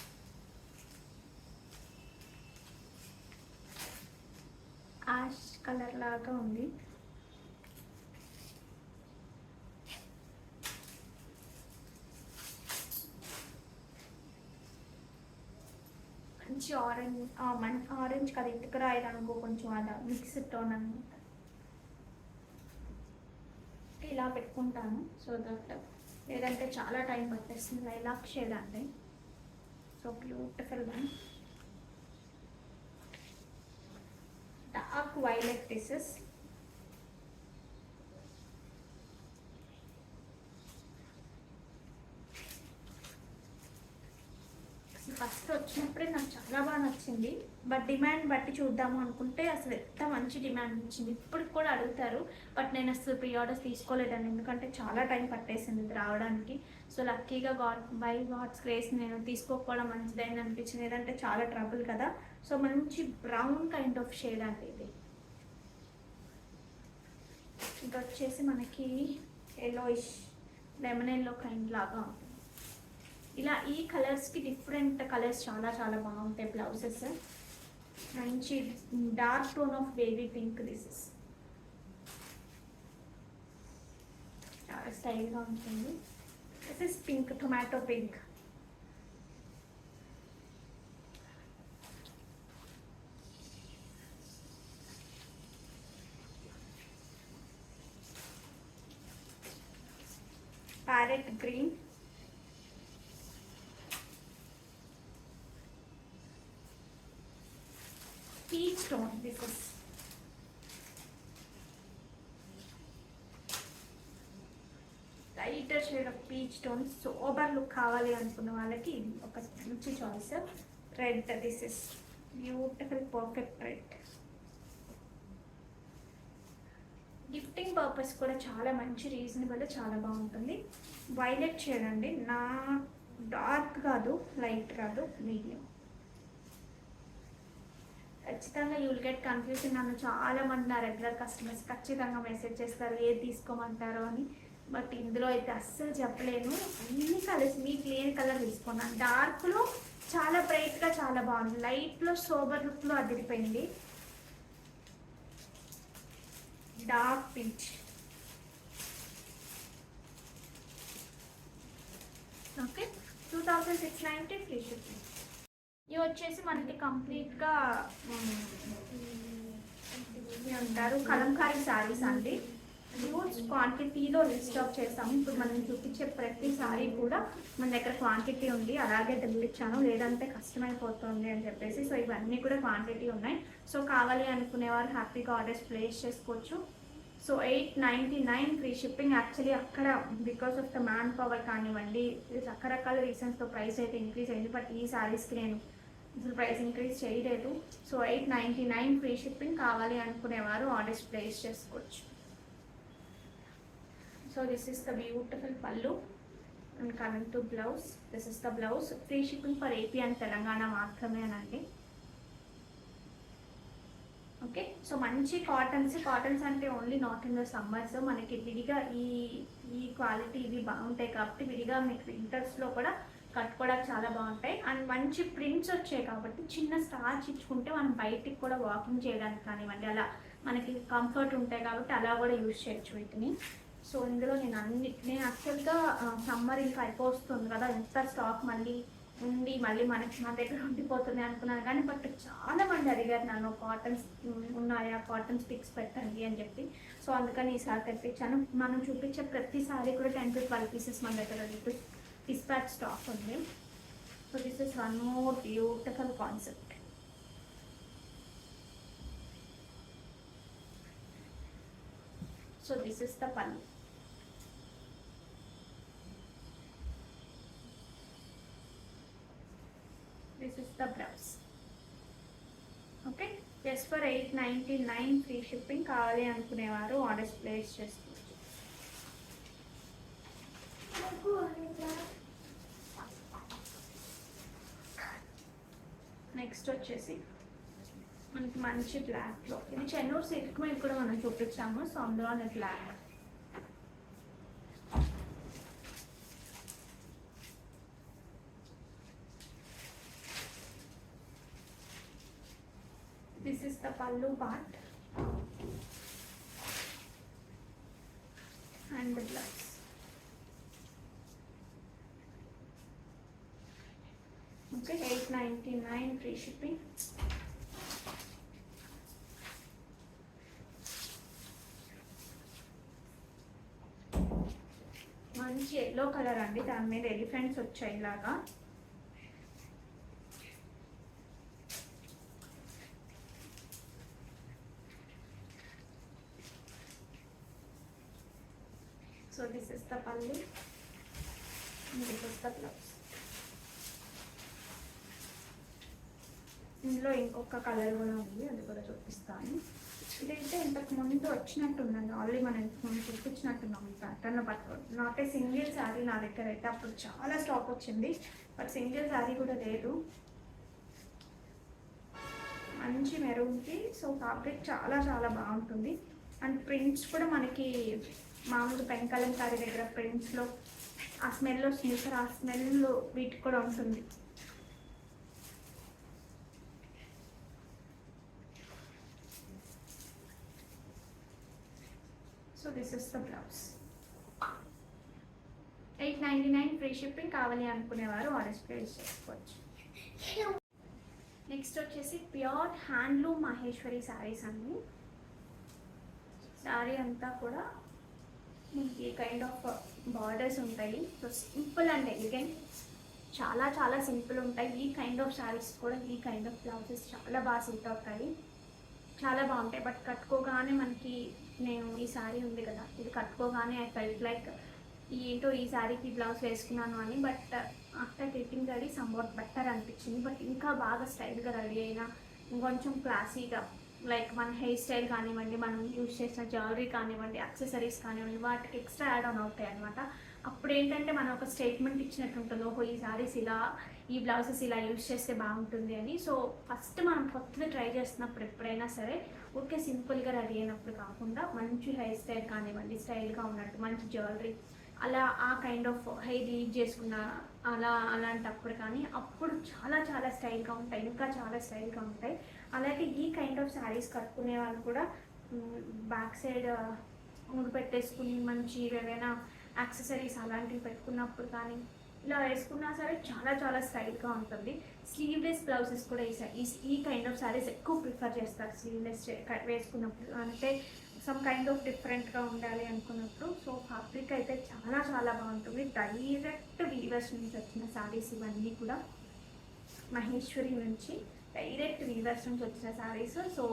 యాష్ కలర్ లాగా ఉంది. మంచి ఆరెంజ్ కదా, ఇటుక రాయి రంగు కొంచెం అలా మిక్స్డ్ టోన్ అనమాట. ఇలా పెట్టుకుంటాను సో దట్, లేదంటే చాలా టైం పట్టేస్తుంది. లైలాక్ షేడ్ అండి, so beautiful one. Dark violet pieces, first వచ్చినప్పుడే నాకు చాలా బాగా నచ్చింది, బట్ డిమాండ్ బట్టి చూద్దాము అనుకుంటే అసలు ఎంత మంచి డిమాండ్ వచ్చింది. ఇప్పటికి కూడా అడుగుతారు, బట్ నేను అసలు ప్రీ ఆర్డర్స్ తీసుకోలేదండి, ఎందుకంటే చాలా టైం పట్టేసింది ఇది రావడానికి. సో లక్కీగా గాడ్స్ గ్రేస్ నేను తీసుకోకపోవడం మంచిదైంది అనిపించింది, ఏదంటే చాలా ట్రబుల్ కదా. సో మంచి బ్రౌన్ కైండ్ ఆఫ్ షేడ్ అండి ఇది. ఇది వచ్చేసి మనకి ఎల్లోయిష్ లెమన్ ఎల్లో కైండ్ లాగా ఉంటుంది. ఇలా ఈ కలర్స్కి డిఫరెంట్ కలర్స్ చాలా చాలా బాగుంటాయి బ్లౌజెస్. మంచి dark tone of baby pink, this is చాలా స్టైల్గా ఉంటుంది. This is pink, tomato pink. Parrot green, peach tone, this is lighter shade of peach tone. Sober look కావాలి అనుకున్న వాళ్ళకి ఒక మంచి choice. Red, this is beautiful perfect red. Gifting purpose కూడా చాలా మంచి రీజనబుల్, చాలా బాగుంటుంది. వైలెట్ షేడ్ అండి, నా డార్క్ కాదు, లైట్ కాదు, మీడియం. ఖచ్చితంగా యూ విల్ గెట్ కన్ఫ్యూజన్. నన్ను చాలామంది నా రెగ్యులర్ కస్టమర్స్ ఖచ్చితంగా మెసేజ్ చేస్తారు ఏది తీసుకోమంటారో అని, బట్ ఇందులో అయితే అస్సలు చెప్పలేను. అన్ని కలర్స్, మీకు లేని కలర్ తీసుకున్నాను. డార్క్లో చాలా బ్రైట్గా చాలా బాగుంది, లైట్లో సోబర్ లుక్లో అదిరిపోయింది. Dark peach, okay 2690 free shipping. ఇవి వచ్చేసి మనకి కంప్లీట్గా అంటారు కలంకారీ శారీస్ అండి. హ్యూజ్ క్వాంటిటీలో రీస్టాక్ చేస్తాము. ఇప్పుడు మనం చూపించే ప్రతి శారీ కూడా మన దగ్గర క్వాంటిటీ ఉంది, అలాగే డెలివరీ ఇచ్చాను, లేదంటే కష్టమైపోతుంది అని చెప్పేసి. సో ఇవన్నీ కూడా క్వాంటిటీ ఉన్నాయి. సో కావాలి అనుకునేవారు హ్యాపీగా ఆర్డర్స్ ప్లేస్ చేసుకోవచ్చు. So 899 free shipping. యాక్చువల్లీ అక్కడ because of the manpower కానివ్వండి, రకరకాల రీజన్స్తో ప్రైస్ అయితే ఇంక్రీజ్ అయింది. బట్ ఈ శారీస్కి నేను అసలు ప్రైస్ ఇంక్రీజ్ చేయలేదు. So 899 free shipping. కావాలి అనుకునేవారు ఆర్డర్స్ ప్లేస్ చేసుకోవచ్చు. So this is the beautiful pallu. And coming to blouse, this is the blouse. Free shipping for AP and Telangana మాత్రమేనండి. ఓకే, సో మంచి కాటన్స్ అంటే only not in the summers. మనకి విడిగా ఈ క్వాలిటీ ఇవి బాగుంటాయి కాబట్టి విడిగా మీకు వింటర్స్లో కూడా కట్టుకోవడానికి చాలా బాగుంటాయి. అండ్ మంచి ప్రింట్స్ వచ్చాయి కాబట్టి చిన్న స్టార్చ్ ఇచ్చుకుంటే మనం బయటికి కూడా వాకింగ్ చేయడానికి కానివ్వండి, అలా మనకి కంఫర్ట్ ఉంటాయి కాబట్టి అలా కూడా యూజ్ చేయొచ్చు వీటిని. సో ఇందులో నేను యాక్చువల్గా సమ్మర్ ఇంకా అయిపోతుంది కదా, ఎంత స్టాక్ మళ్ళీ మనకి నా దగ్గర ఉండిపోతుంది అనుకున్నాను. కానీ బట్ చాలా మంది అడిగారు నన్ను కాటన్స్ ఉన్నాయా, కాటన్స్ పిక్స్ పెట్టండి అని చెప్పి. సో అందుకని ఈసారి తెప్పించాను. మనం చూపించే ప్రతిసారి కూడా 10 to 12 పీసెస్ మన దగ్గర డిస్పాచ్ స్టాక్ ఉంది. So this is one more beautiful concept. So this is the పళ్ళు. This is the blouse. Okay, just for 899 free shipping. కావాలి అనుకునేవారు ఆర్డర్స్ ప్లేస్ చేసుకోవచ్చు. నెక్స్ట్ వచ్చేసి మనకి మంచి బ్లాక్లో, ఇది చెన్నూరు సిల్క్ మీద కూడా మనం చూపించాము. సో అందులోనే black. This is the pallu part and the blouse. Okay, 899 free shipping. మంచి ఎల్లో కలర్ అండి, దాని మీద ఎలిఫెంట్స్ వచ్చాయి ఇలాగా. So this is the pallu and this is the blouse. ఇందులో ఇంకొక కలర్ కూడా ఉంది, అది కూడా చూపిస్తాను. ఇదైతే ఇంతకు ముందు వచ్చినట్టుందండి, ఆల్రెడీ మనం చూపించినట్టున్నాం ఈ pattern. But not a single sari నా దగ్గర అయితే అప్పుడు చాలా స్టాక్ వచ్చింది, బట్ సింగిల్ శారీ కూడా లేదు. మంచి మెరూన్కి. సో ఫ్యాబ్రిక్ చాలా చాలా బాగుంటుంది. అండ్ ప్రింట్స్ కూడా మనకి మామూలుగా పెంకలం సారీ దగ్గర ప్రింట్స్లో ఆ స్మెల్ వస్తుంది సార్, ఆ స్మెల్ వీటికి కూడా ఉంటుంది. So this is the blouse. 899 free shipping. కావాలి అనుకునేవారు ఆర్డర్స్ ప్లేస్ చేసుకోవచ్చు. నెక్స్ట్ వచ్చేసి ప్యూర్ హ్యాండ్లూమ్ మహేశ్వరి శారీస్ అండి. శారీ అంతా కూడా మనకి కైండ్ ఆఫ్ బార్డర్స్ ఉంటాయి. సో సింపుల్ అండ్ ఎలిగెంట్, చాలా చాలా సింపుల్ ఉంటాయి. ఈ కైండ్ ఆఫ్ శారీస్ కూడా ఈ కైండ్ ఆఫ్ బ్లౌజెస్ చాలా బాగా సూట్ అవుతాయి, చాలా బాగుంటాయి. బట్ కట్టుకోగానే మనకి, నేను ఈ శారీ ఉంది కదా, ఇది కట్టుకోగానే ఐ ఫెల్ట్ లైక్ ఏంటో ఈ శారీకి బ్లౌజ్ వేసుకున్నాను అని. But after getting ready somewhat better అనిపించింది. బట్ ఇంకా బాగా స్టైల్గా రెడీ అయినా, ఇంకొంచెం క్లాసీగా, లైక్ మన హెయిర్ స్టైల్ కానివ్వండి, మనం యూజ్ చేసిన జ్యువెలరీ కానివ్వండి, యాక్సెసరీస్ కానివ్వండి, వాటికి ఎక్స్ట్రా యాడ్ ఆన్ అవుతాయి అనమాట. అప్పుడు ఏంటంటే మనం ఒక స్టేట్మెంట్ ఇచ్చినట్టు ఉంటుంది, ఓహో ఈ శారీస్ ఇలా, ఈ బ్లౌజెస్ ఇలా యూజ్ చేస్తే బాగుంటుంది అని. సో ఫస్ట్ మనం కొత్తది ట్రై చేస్తున్నప్పుడు ఎప్పుడైనా సరే ఓకే సింపుల్గా రెడీ అయినప్పుడు కాకుండా మంచి హెయిర్ స్టైల్ కానివ్వండి, స్టైల్గా ఉన్నట్టు మంచి జ్యువెలరీ, అలా ఆ కైండ్ ఆఫ్ హెయిర్ లీడ్ చేసుకున్న అలాంటప్పుడు కానీ అప్పుడు చాలా చాలా స్టైల్గా ఉంటాయి, ఇంకా చాలా స్టైల్గా ఉంటాయి. అలాగే ఈ కైండ్ ఆఫ్ శారీస్ కట్టుకునే వాళ్ళు కూడా బ్యాక్ సైడ్ ముడి పెట్టేసుకుని మంచి ఏవైనా యాక్సెసరీస్ అలాంటివి పెట్టుకున్నప్పుడు కానీ ఇలా వేసుకున్నా సరే చాలా చాలా స్టైల్గా ఉంటుంది. స్లీవ్లెస్ బ్లౌజెస్ కూడా ఈ కైండ్ ఆఫ్ శారీస్ ఎక్కువ ప్రిఫర్ చేస్తారు స్లీవ్లెస్ వేసుకున్నప్పుడు, అంటే సమ్ కైండ్ ఆఫ్ డిఫరెంట్గా ఉండాలి అనుకున్నప్పుడు. సో ఫ్యాబ్రిక్ అయితే చాలా చాలా బాగుంటుంది. డైరెక్ట్ వీవర్స్ నుంచి వచ్చిన శారీస్ ఇవన్నీ కూడా, మహేశ్వరి నుంచి డైరెక్ట్ వీవర్స్ నుంచి వచ్చిన శారీస్. సో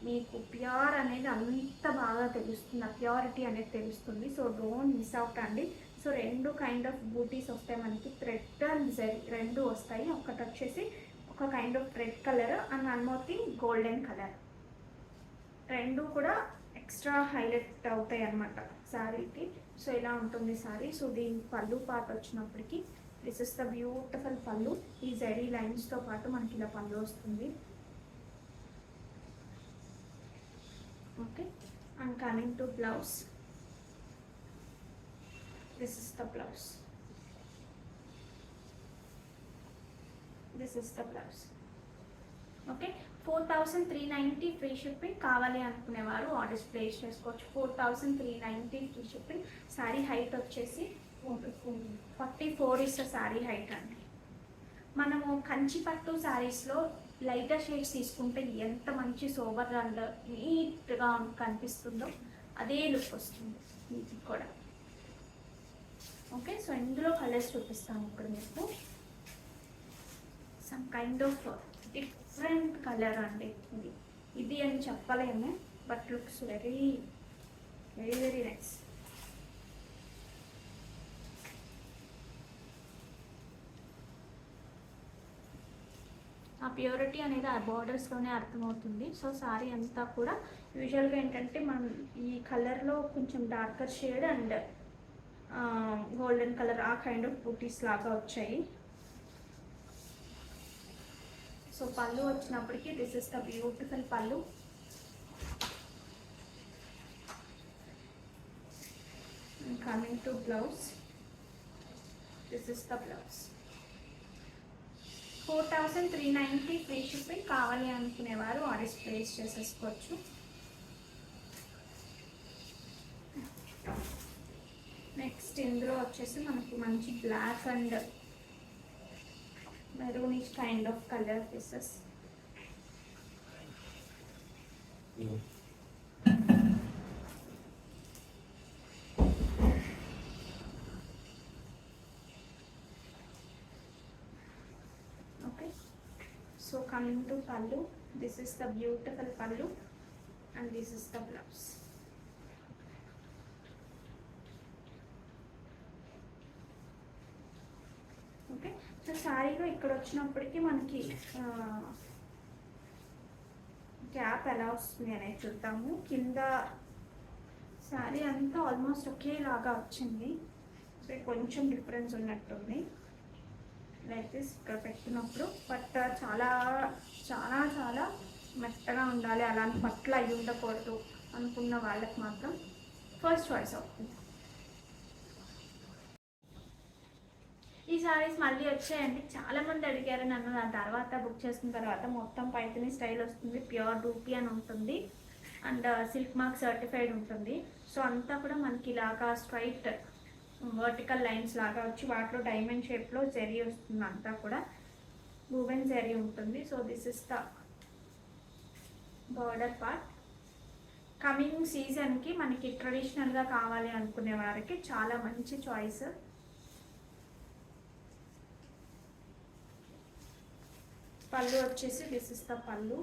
మీకు ప్యూర్ అనేది అంత బాగా తెలుస్తుంది, ఆ ప్యూరిటీ అనేది తెలుస్తుంది. సో డోంట్ మిస్ అవుట్ అండి. సో రెండు కైండ్ ఆఫ్ బూటీస్ వస్తాయి మనకి, థ్రెడ్ అండ్ జరీ రెండు వస్తాయి. ఒకటి వచ్చేసి ఒక kind of red colour and one more thing golden colour. రెండు కూడా ఎక్స్ట్రా హైలైట్ అవుతాయి అన్నమాట శారీకి. సో ఇలా ఉంటుంది శారీ. సో దీని పళ్ళు పార్ట్ వచ్చినప్పటికీ దిస్ ఇస్ ద బ్యూటిఫుల్ పళ్ళు. ఈ జరీ లైన్స్తో పాటు మనకి ఇలా పళ్ళు వస్తుంది. Okay, and coming to blouse, this is the blouse. This is the blouse. Okay, 4390 free shipping. కావాలి అనుకునేవారు ఆర్డర్స్ ప్లేస్ చేసుకోవచ్చు. 4390 ఫ్రీ షిప్పింగ్. శారీ హైట్ వచ్చేసి 44 ఇస్ శారీ హైట్ అండి. మనము కంచి పట్టు శారీస్లో లైటర్ షేడ్స్ తీసుకుంటే ఎంత మంచి సోబర్ అండ్ నీట్గా కనిపిస్తుందో అదే లుక్ వస్తుంది ఇది కూడా. ఓకే, సో ఇందులో కలర్స్ చూపిస్తాను ఇప్పుడు మీకు. Some kind of different colour అండి ఇది అని చెప్పలేము, but looks very very very nice. ఆ ప్యూరిటీ అనేది ఆ బార్డర్స్లోనే అర్థమవుతుంది. సో సారీ అంతా కూడా యూజువల్గా ఏంటంటే మనం ఈ కలర్లో కొంచెం darker shade and golden colour ఆ కైండ్ ఆఫ్ బూటీస్ లాగా వచ్చాయి. సో పళ్ళు వచ్చినప్పటికీ దిస్ ఇస్ ద బ్యూటిఫుల్ పళ్ళు. Coming to blouse, this is the blouse. 4390 free shipping. కావాలి అనుకునేవారు ఆర్డర్స్ ప్లేస్ చేసేసుకోవచ్చు. నెక్స్ట్ ఇందులో వచ్చేసి మనకి మంచి black and maroonish kind of colour pieces. Okay, so coming to pallu, this is the beautiful pallu and this is the blouse. Okay, so శారీలో ఇక్కడ వచ్చినప్పటికీ మనకి గ్యాప్ ఎలా వస్తుంది అనేది చూద్దాము. కింద శారీ అంతా ఆల్మోస్ట్ ఒకేలాగా వచ్చింది, సో కొంచెం డిఫరెన్స్ ఉన్నట్టుంది లైక్ దిస్ ఇక్కడ పెట్టినప్పుడు. బట్ చాలా చాలా చాలా మెత్తగా ఉండాలి, అలాంటి పట్ల అయి ఉండకూడదు అనుకున్న వాళ్ళకి మాత్రం ఫస్ట్ చాయిస్ అవుతుంది. ఈ సారీస్ మళ్ళీ వచ్చాయండి, చాలామంది అడిగారు నన్ను. ఆ తర్వాత బుక్ చేసుకున్న తర్వాత మొత్తం పైథానీ స్టైల్ వస్తుంది, ప్యూర్ రూపీ అని ఉంటుంది అండ్ సిల్క్ మార్క్ సర్టిఫైడ్ ఉంటుంది. సో అంతా కూడా మనకి ఇలాగా స్ట్రైట్ వర్టికల్ లైన్స్ లాగా వచ్చి వాటిలో డైమండ్ షేప్లో జరీ వస్తుంది, అంతా కూడా వూవెన్ జరీ ఉంటుంది. So this is the border part. Coming సీజన్కి మనకి ట్రెడిషనల్గా కావాలి అనుకునే వారికి చాలా మంచి చాయిస్. పళ్ళు వచ్చేసి దిస్ ఇస్ ద పళ్ళు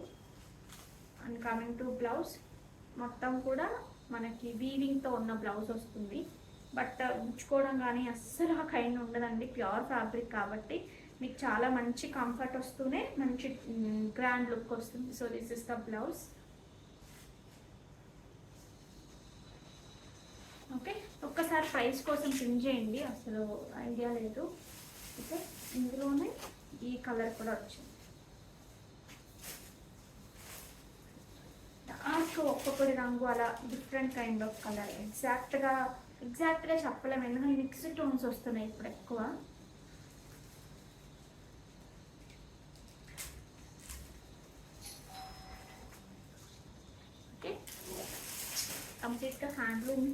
అండ్ కమింగ్ టు బ్లౌజ్. మొత్తం కూడా మనకి వీవింగ్తో ఉన్న బ్లౌజ్ వస్తుంది, బట్ ఉంచుకోవడం కానీ అస్సలు ఆ కైండ్ ఉండదండి, ప్యూర్ ఫ్యాబ్రిక్ కాబట్టి మీకు చాలా మంచి కంఫర్ట్ వస్తూనే మంచి గ్రాండ్ లుక్ వస్తుంది. So this is the blouse. Okay, ఒక్కసారి ప్రైస్ కోసం పిన్ చేయండి, అసలు ఐడియా లేదు. ఓకే, ఇందులోనే ఈ కలర్ కూడా వచ్చింది. ఒక్కొక్కటి రంగు అలా డిఫరెంట్ కైండ్ ఆఫ్ కలర్. ఎగ్జాక్ట్గా చెప్పలేము, ఎందుకంటే మిక్స్డ్ టోన్స్ వస్తున్నాయి ఇప్పుడు ఎక్కువ. ఓకే, కంప్లీట్గా హ్యాండ్లూమ్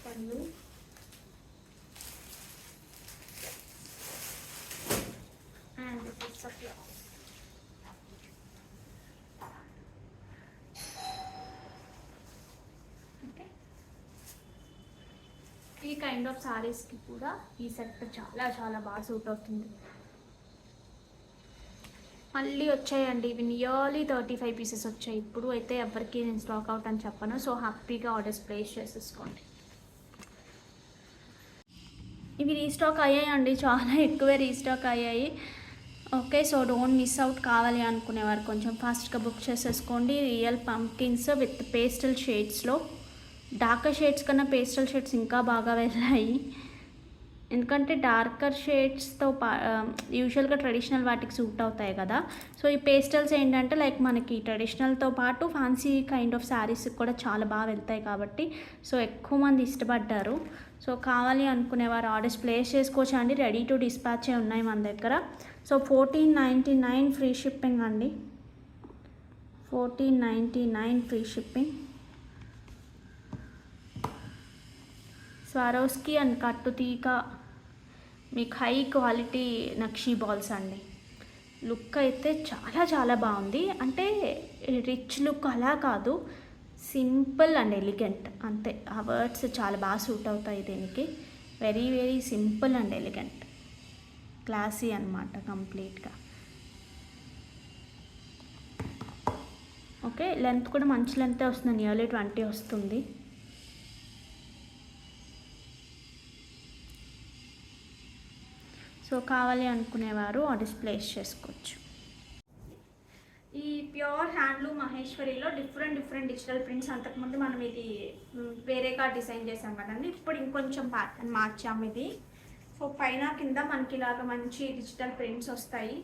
పళ్ళు and this is the blouse. ఈ కైండ్ ఆఫ్ సారీస్కి కూడా ఈ సెట్ చాలా చాలా బాగా సూట్ అవుతుంది. మళ్ళీ వచ్చాయండి ఇవి నియర్లీ 35 పీసెస్ వచ్చాయి. ఇప్పుడు అయితే ఎవరికి నేను స్టాక్ అవుట్ అని చెప్పను. సో హ్యాపీగా ఆర్డర్స్ ప్లేస్ చేసేసుకోండి. ఇవి రీస్టాక్ అయ్యాయండి, చాలా ఎక్కువే రీస్టాక్ అయ్యాయి. Okay, so don't miss out. కావాలి అనుకునేవారు కొంచెం ఫాస్ట్గా బుక్ చేసేసుకోండి. రియల్ పంకిన్స్ విత్ పేస్టల్ షేడ్స్లో. డార్కర్ షేడ్స్ కన్నా పేస్టల్ షేడ్స్ ఇంకా బాగా వెళ్ళాయి. ఎందుకంటే డార్కర్ షేడ్స్తో యూజువల్గా ట్రెడిషనల్ వాటికి సూట్ అవుతాయి కదా. సో ఈ పేస్టల్స్ ఏంటంటే లైక్ మనకి ట్రెడిషనల్తో పాటు ఫ్యాన్సీ కైండ్ ఆఫ్ శారీస్కి కూడా చాలా బాగా వెళ్తాయి కాబట్టి సో ఎక్కువ మంది ఇష్టపడ్డారు. సో కావాలి అనుకునేవారు ఆర్డర్స్ ప్లేస్ చేసుకోవచ్చు అండి. రెడీ టు డిస్పాచే ఉన్నాయి మన దగ్గర. సో 1499 ఫ్రీ షిప్పింగ్ అండి. 1499 ఫ్రీ షిప్పింగ్. స్వారోస్కి అండ్ కట్టుతీక మీకు హై క్వాలిటీ నక్షీ బాల్స్ అండి. లుక్ అయితే చాలా చాలా బాగుంది. అంటే రిచ్ లుక్ అలా కాదు, సింపుల్ అండ్ ఎలిగెంట్ అంతే. ఆ వర్డ్స్ చాలా బాగా సూట్ అవుతాయి దీనికి. Very very simple and elegant, classy అనమాట కంప్లీట్గా. ఓకే, లెంత్ కూడా మంచి లెంతే వస్తుంది, నియర్లీ 20 వస్తుంది. సో కావాలి అనుకునేవారు ఆర్డర్స్ ప్లేస్ చేసుకోవచ్చు. ఈ ప్యూర్ హ్యాండ్లూమ్ మహేశ్వరిలో డిఫరెంట్ డిజిటల్ ప్రింట్స్. అంతకుముందు మనం ఇది వేరేగా డిజైన్ చేసాం కదండి, ఇప్పుడు ఇంకొంచెం ప్యాటర్న్ మార్చాము ఇది. సో పైన కింద మనకి ఇలాగ మంచి డిజిటల్ ప్రింట్స్ వస్తాయి.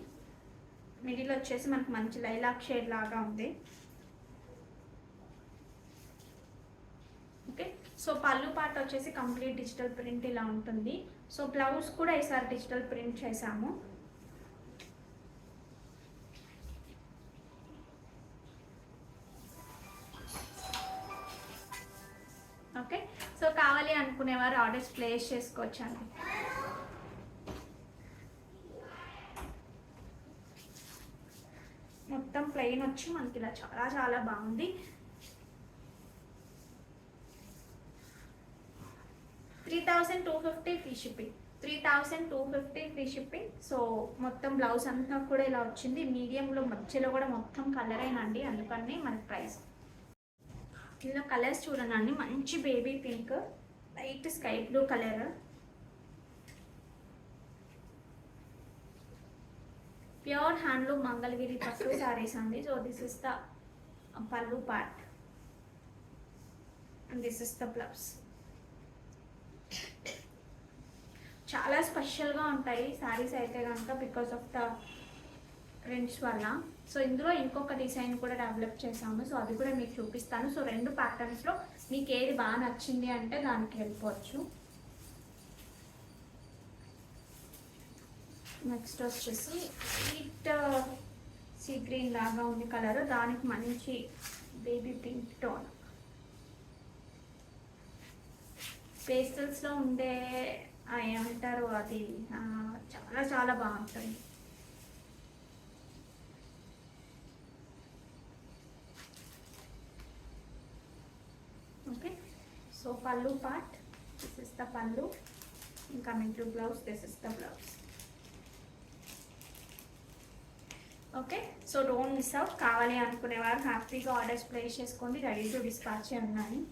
మిడిల్ వచ్చేసి మనకి మంచి లైలాక్ షేడ్ లాగా ఉంది. ఓకే, సో పళ్ళు పార్ట్ వచ్చేసి కంప్లీట్ డిజిటల్ ప్రింట్ ఇలా ఉంటుంది. సో బ్లౌజ్ కూడా ఈసారి డిజిటల్ ప్రింట్ చేసాము. ఓకే, సో కావాలి అనుకునేవారు ఆర్డర్స్ ప్లేస్ చేసుకోవచ్చండి. మొత్తం ప్లెయిన్ వచ్చి మనకి ఇలా చాలా చాలా బాగుంది. 3250 free shipping. 3250 free shipping. So మొత్తం బ్లౌజ్ అంతా కూడా ఇలా వచ్చింది. మీడియంలో మధ్యలో కూడా మొత్తం కలర్ అయినండి, అందుకని మనకి ప్రైస్. ఇందులో కలర్స్ చూడండి, మంచి baby pink, light sky blue colour, pure handloom Mangalagiri పట్టు శారీస్ అండి. సో దిస్ ఇస్ ద పల్లు part and this is the blouse. చాలా స్పెషల్గా ఉంటాయి శారీస్ అయితే కనుక బికాస్ ఆఫ్ ద ప్రింట్స్ వల్ల. సో ఇందులో ఇంకొక డిజైన్ కూడా డెవలప్ చేసాము, సో అది కూడా మీకు చూపిస్తాను. సో రెండు ప్యాటర్న్స్లో మీకు ఏది బాగా నచ్చింది అంటే దానికి వెళ్ళిపోవచ్చు. నెక్స్ట్ వచ్చేసి లైట్ సీ గ్రీన్ లాగా ఉంది కలర్, దానికి మంచి బేబీ పింక్ టోన్. పేస్టల్స్లో ఉండే ఏమంటారు అది చాలా చాలా బాగుంటుంది. ఓకే, సో పల్లు part, this is the pallu. Coming to blouse, this is the blouse. Okay, so don't miss out. కావాలి అనుకునేవారు హ్యాపీగా ఆర్డర్స్ ప్లేస్ చేసుకోండి. రెడీ టు డిస్పాచ్ ఉన్నాయి.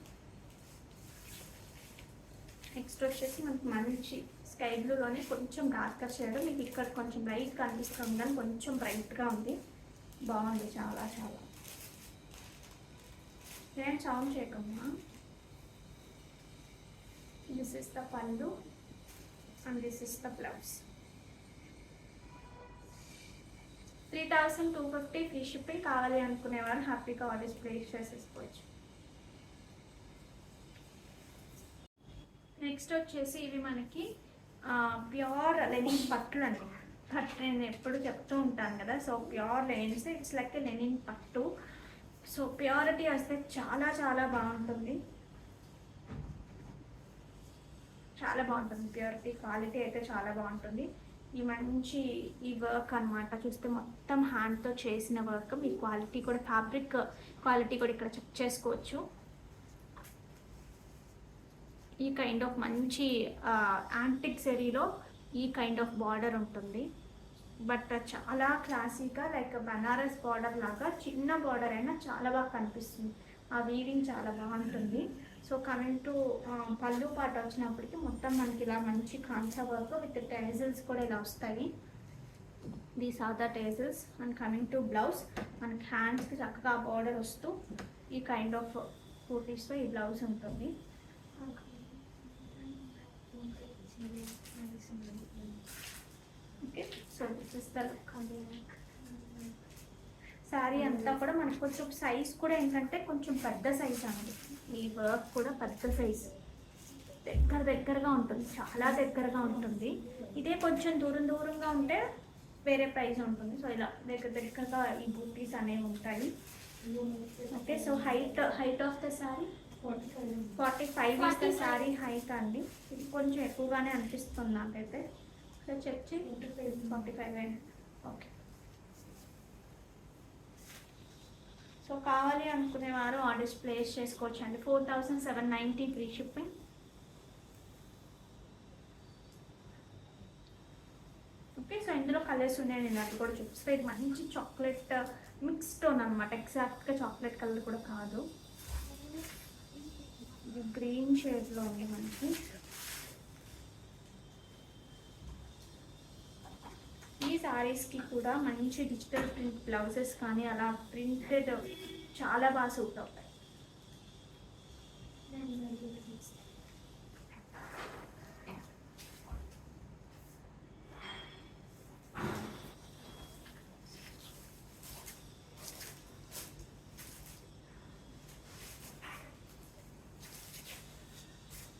నెక్స్ట్ వచ్చేసి మనకి మంచి స్కై బ్లూలోనే కొంచెం డార్కర్ షేడ్, మీకు ఇక్కడ కొంచెం లైట్ కనిపిస్తుంది కానీ కొంచెం బ్రైట్గా ఉంది, బాగుంది చాలా చాలా. నేను సౌండ్ చేయకమ్మా. దిస్ ఇస్ ద పళ్ళు and this is the blouse. 3250 free shipping. కావాలి అనుకునేవారు హ్యాపీగా ఆర్డర్స్ ప్లేస్ చేసేసుకోవచ్చు. నెక్స్ట్ వచ్చేసి ఇవి మనకి ప్యూర్ లెనిన్ పట్టులు అండి. పట్టు నేను ఎప్పుడు చెప్తూ ఉంటాను కదా, so pure linens, it's like linen పట్టు. సో ప్యూరిటీ వస్తే చాలా చాలా బాగుంటుంది, చాలా బాగుంటుంది. ప్యూరిటీ క్వాలిటీ అయితే చాలా బాగుంటుంది. ఈ మంచి ఈ వర్క్ అనమాట, చూస్తే మొత్తం హ్యాండ్తో చేసిన వర్క్. మీ క్వాలిటీ కూడా, ఫ్యాబ్రిక్ క్వాలిటీ కూడా ఇక్కడ చెక్ చేసుకోవచ్చు. ఈ కైండ్ ఆఫ్ మంచి యాంటిక్ జరీలో ఈ కైండ్ ఆఫ్ బార్డర్ ఉంటుంది. బట్ చాలా క్లాసీగా లైక్ బనారస్ బార్డర్ లాగా చిన్న బార్డర్ అయినా చాలా బాగా కనిపిస్తుంది. ఆ వీవింగ్ చాలా బాగుంటుంది. సో కమింగ్ టు పళ్ళు పాట వచ్చినప్పటికి మొత్తం మనకి ఇలా మంచి కాంచా వర్క్ విత్ టేజల్స్ కూడా ఇలా వస్తాయి. These are the tassels. And coming to blouse, మనకి హ్యాండ్స్కి చక్కగా బార్డర్ వస్తూ ఈ కైండ్ ఆఫ్ కుర్తీస్తో ఈ బ్లౌజ్ ఉంటుంది. Okay, so this is the look. Sari అంతా కూడా మనకు కొంచెం సైజ్ కూడా ఏంటంటే కొంచెం పెద్ద సైజ్ అండి. ఈ వర్క్ కూడా పెద్ద సైజ్, దగ్గరగా ఉంటుంది, చాలా దగ్గరగా ఉంటుంది. ఇదే కొంచెం దూరంగా ఉంటే వేరే ప్రైస్ ఉంటుంది. సో ఇలా దగ్గరగా ఈ బూటీస్ అనేవి ఉంటాయి. Okay, so height of the sari 45 is the sari height అండి. ఇది కొంచెం ఎక్కువగానే అనిపిస్తుంది నాకైతే. సో చెక్ చేయి, 45 అండి. ఓకే, సో కావాలి అనుకునేవారు ఆర్డర్స్ ప్లేస్ చేసుకోవచ్చు అండి. 4790 ఫ్రీ షిప్పింగ్. ఓకే, సో ఇందులో కలర్స్ ఉన్నాయి, నేను అది కూడా చూపిస్తే. ఇది మంచి చాక్లెట్ మిక్స్ టోన్ అనమాట, ఎగ్జాక్ట్గా చాక్లెట్ కలర్ కూడా కాదు. ఇది గ్రీన్ షేడ్లో ఉంది మనకి. ఈ శారీస్కి కూడా మంచి డిజిటల్ ప్రింట్ బ్లౌజెస్ కానీ అలా ప్రింటెడ్ చాలా బాగా సూట్ అవుతాయి.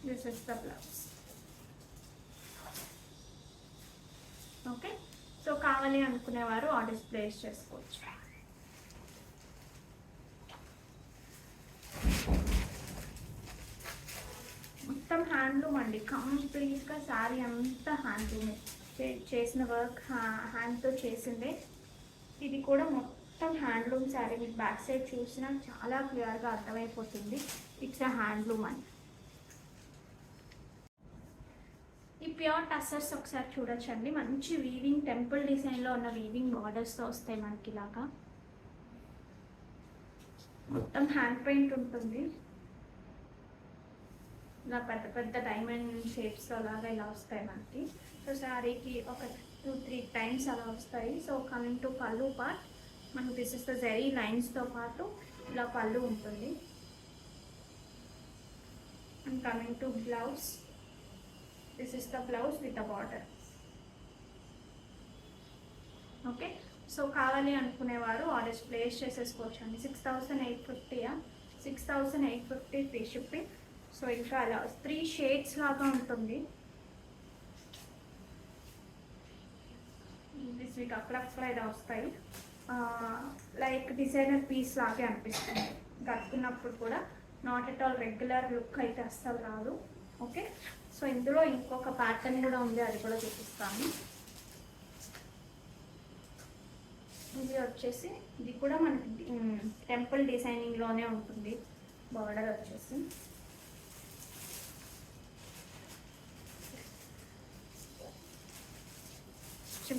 This is the blouse. Okay, so కావాలి అనుకునేవారు ఆర్డర్స్ ప్లేస్ చేసుకోవచ్చు. మొత్తం హ్యాండ్లూమ్ అండి, కంప్లీట్గా శారీ అంతా హ్యాండ్లూమే చేసిన వర్క్, హ్యాండ్తో చేసిందే. ఇది కూడా మొత్తం హ్యాండ్లూమ్ శారీ. మీకు బ్యాక్ సైడ్ చూసినా చాలా క్లియర్గా అర్థమైపోతుంది ఇట్స్ అ హ్యాండ్లూమ్ అని. ఈ ప్యూర్ టస్సర్స్ ఒకసారి చూడొచ్చండి. మంచి వీవింగ్, టెంపుల్ డిజైన్లో ఉన్న వీవింగ్ బార్డర్స్తో వస్తాయి మనకి. ఇలాగా మొత్తం హ్యాండ్ పెయింట్ ఉంటుంది. ఇలా పెద్ద డైమండ్ షేప్స్తో అలాగా ఇలా వస్తాయి మనకి. సో శారీకి ఒక 2-3 టైమ్స్ అలా వస్తాయి. సో కమింగ్ టు పళ్ళు పార్ట్, మనకు దిస్ ఇస్ ద జరీ లైన్స్తో పాటు ఇలా పళ్ళు ఉంటుంది. And coming to blouse, this is the blouse with the border. Okay, so కావాలి అనుకునేవారు ఆర్డర్స్ ప్లేస్ చేసేసుకోవచ్చు అండి. 6850 ఫ్రీ షిప్పింగ్. సో ఇంకా అలా 3 షేడ్స్ లాగా ఉంటుంది. దిస్ వీక్ అక్కడక్కడ ఇలా వస్తాయి, లైక్ డిజైనర్ పీస్ లాగే అనిపిస్తుంది. కట్టుకున్నప్పుడు కూడా not at all regular look అయితే అస్సలు రాదు. ఓకే, సో ఇందులో ఇంకొక ప్యాటర్న్ కూడా ఉంది, అది కూడా చూపిస్తాను. ఇది వచ్చేసి, ఇది కూడా మనకి టెంపుల్ డిజైనింగ్లోనే ఉంటుంది. బార్డర్ వచ్చేసి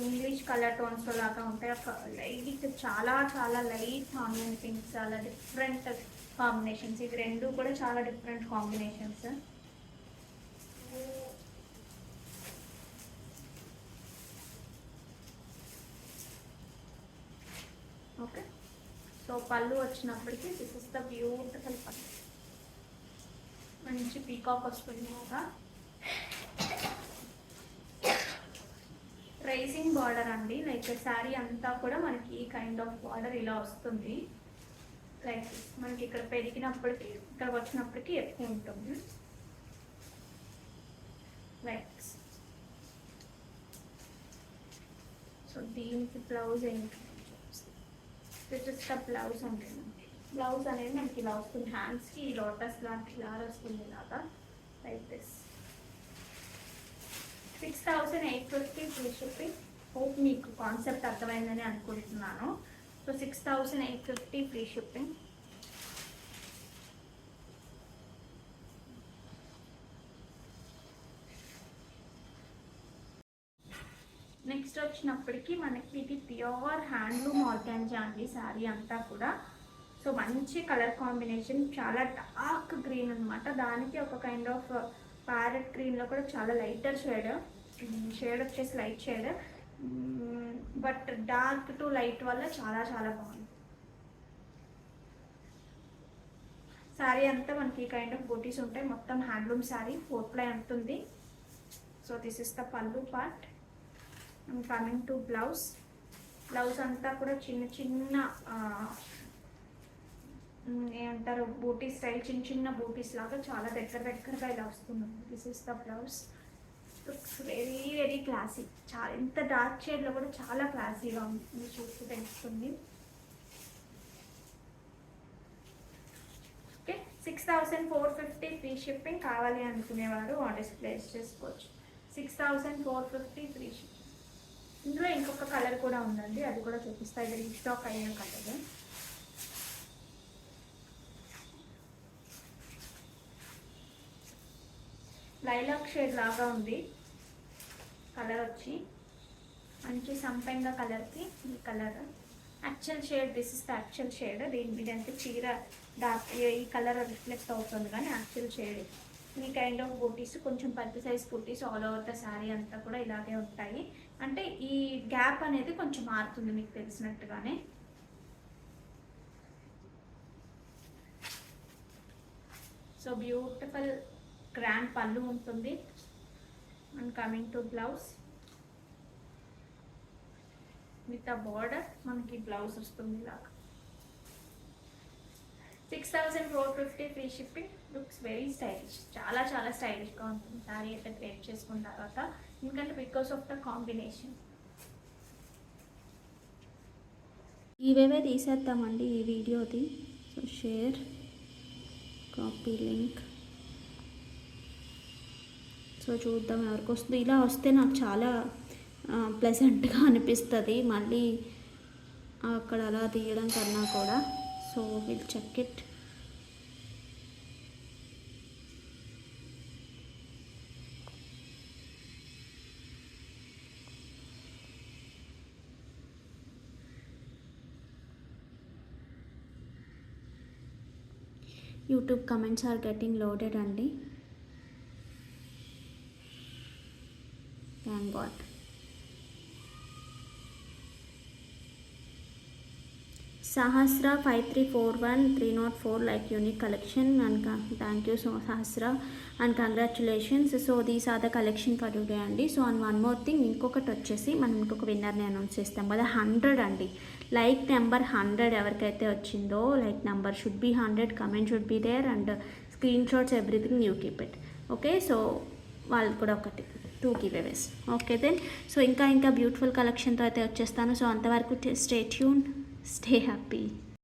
ఇంగ్లీష్ కలర్ టోన్స్ లాగా ఉంటాయి. లైట్, చాలా లైట్ ఆనియన్ పింక్, చాలా డిఫరెంట్ కాంబినేషన్స్. ఇవి రెండు కూడా చాలా డిఫరెంట్ కాంబినేషన్స్. ఓకే, సో పళ్ళు వచ్చినప్పటికీ దిస్ ఇస్ ద బ్యూటిఫుల్ పళ్ళు. మంచి పీకాక్ వస్తుంది కదా. రైజింగ్ బార్డర్ అండి, లైక్ శారీ అంతా కూడా మనకి ఈ కైండ్ ఆఫ్ బార్డర్ ఇలా వస్తుంది. లైక్ మనకి ఇక్కడ పెరిగినప్పటికీ ఇక్కడికి వచ్చినప్పటికీ ఎక్కువ ఉంటుంది. లైక్ సో దీనికి బ్లౌజ్ ఏంటి, దిస్ ఇస్ ద బ్లౌజ్ ఉంటుంది. బ్లౌజ్ అనేది మనకి ఇలా వస్తుంది, హ్యాండ్స్కి ఈ లోటస్ లాంటి ఇలా వస్తుంది ఇలాగా, like this. 6850 free shipping. Hope మీకు కాన్సెప్ట్ అర్థమైందని అనుకుంటున్నాను. So 6850 free shipping. Next next వచ్చినప్పటికీ మనకి ఇది ప్యూర్ హ్యాండ్లూమ్ ఆర్గాన్జా అండి శారీ అంతా కూడా. సో మంచి కలర్ కాంబినేషన్, చాలా డార్క్ గ్రీన్ అనమాట, దానికి ఒక కైండ్ ఆఫ్ ప్యారెట్ గ్రీన్లో కూడా చాలా లైటర్ షేడ్ వచ్చేసి light shade, but dark to light వల్ల చాలా చాలా బాగుంది. శారీ అంతా మనకి కైండ్ ఆఫ్ బూటీస్ ఉంటాయి, మొత్తం హ్యాండ్లూమ్ శారీ, 4 ply ఉంటుంది. సో దిస్ ఇస్ ద పల్లు part. And coming to blouse అంతా కూడా చిన్న చిన్న ఏమంటారు బూటీ స్టైల్, చిన్న చిన్న బూటీస్ లాగా చాలా దగ్గరగా ఇలా వస్తుంది. This is the blouse. Looks very very classy, చాలా ఇంత డార్క్ షేడ్లో కూడా చాలా క్లాసీగా ఉంది, మీరు చూస్తే తెలుస్తుంది. Okay, 6450 free shipping. కావాలి అనుకునేవారు ఆర్డర్స్ ప్లేస్ చేసుకోవచ్చు. 6450 ఫ్రీ షిప్పింగ్. ఇందులో ఇంకొక కలర్ కూడా ఉందండి, అది కూడా చూపిస్తా. ఇది రీస్టాక్ అయిన కలర్. లైలాక్ షేడ్ లాగా ఉంది కలర్ వచ్చి, మంచి సంపెంగ కలర్కి ఈ colour actual shade. This is the actual shade. దీని మీద అంటే చీర డార్క్ ఈ కలర్ రిఫ్లెక్ట్ అవుతుంది, కానీ యాక్చువల్ షేడ్ ఈ కైండ్ ఆఫ్ బూటీస్, కొంచెం పెద్ద size butis all over the sari అంతా కూడా ఇలాగే ఉంటాయి. అంటే ఈ గ్యాప్ అనేది కొంచెం మారుతుంది మీకు తెలిసినట్టుగానే. సో బ్యూటిఫుల్ గ్రాండ్ పళ్ళు ఉంటుంది. And coming to blouse with ఆ బార్డర్, మనకి బ్లౌజ్ వస్తుంది ఇలాగా. 6450 free shipping. Looks very stylish, చాలా చాలా స్టైలిష్గా ఉంటుంది శారీ అయితే వేర్ చేసుకున్న తర్వాత, ఎందుకంటే బికాస్ ఆఫ్ ద కాంబినేషన్. ఇవేవే తీసేద్దామండి ఈ వీడియోది. So share, copy link. So చూద్దాం ఎవరికి వస్తుంది. ఇలా వస్తే నాకు చాలా ప్లెజెంట్గా అనిపిస్తుంది, మళ్ళీ అక్కడ అలా తీయడం కన్నా కూడా. So will check it. YouTube comments are getting loaded అండి. Thank God. Sahasra 5341304 like unique collection, and thank you so Sahasra and congratulations. So these are the collection for today అండి. So and one more thing, ఇంకొకటి వచ్చేసి మనం ఇంకొక విన్నర్ని announce చేస్తాం కదా, 100 అండి. Like number 100 ఎవరికైతే వచ్చిందో, like number should be 100, comment should be there, and screenshots everything you keep it. Okay, so వాళ్ళు కూడా ఒకటి 2 గివ్అవేస్. ఓకే దెన్, సో ఇంకా బ్యూటిఫుల్ కలెక్షన్తో అయితే వచ్చేస్తాను. సో అంతవరకు స్టే ట్యూన్, stay happy.